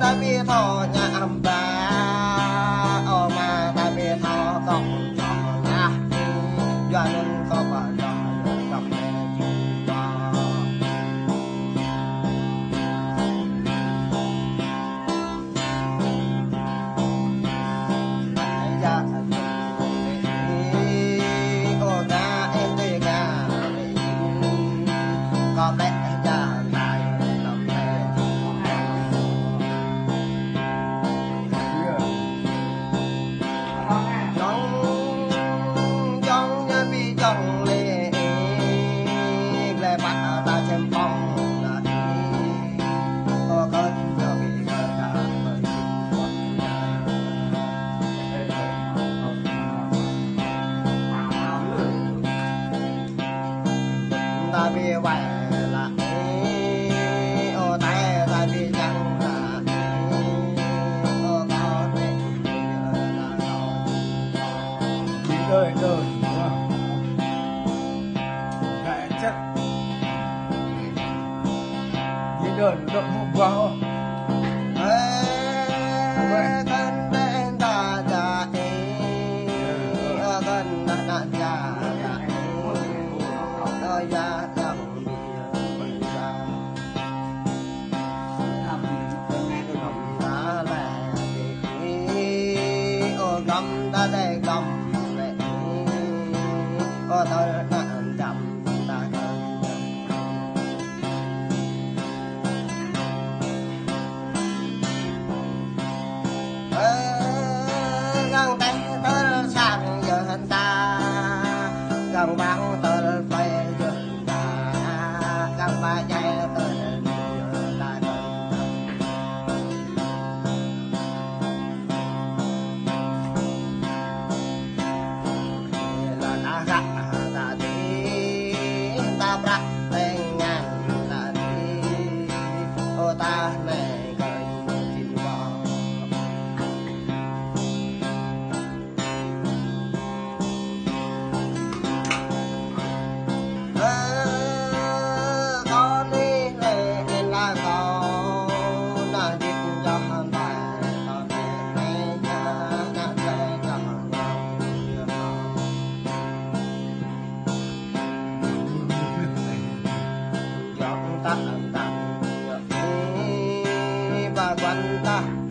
tapi thọ nhảm bà ở mà tapi thọ cộng thọ nhá do nên có bà đó gặp mẹ chú bà dạ cô ta em đi cả có lẽ trong lệ lệ bắt ta xem phong là có cơn cho bị cơn ta ta bị vậy là ô tay ta bị chẳng là ô có thể là đời đời đời nó đậm bụng vào gần bên ta cha gần ta cha ya đang bị ra ta là đi ô gầm ta đây gầm lệ ô tôi đang chậm ta găng tay tới sang giờ ta găng băng tới phải giờ ta găng ba chạy tới giờ ta là ta gắt ta đi ta bạc tên ngàn ta đi ô ta này ta và quanh ta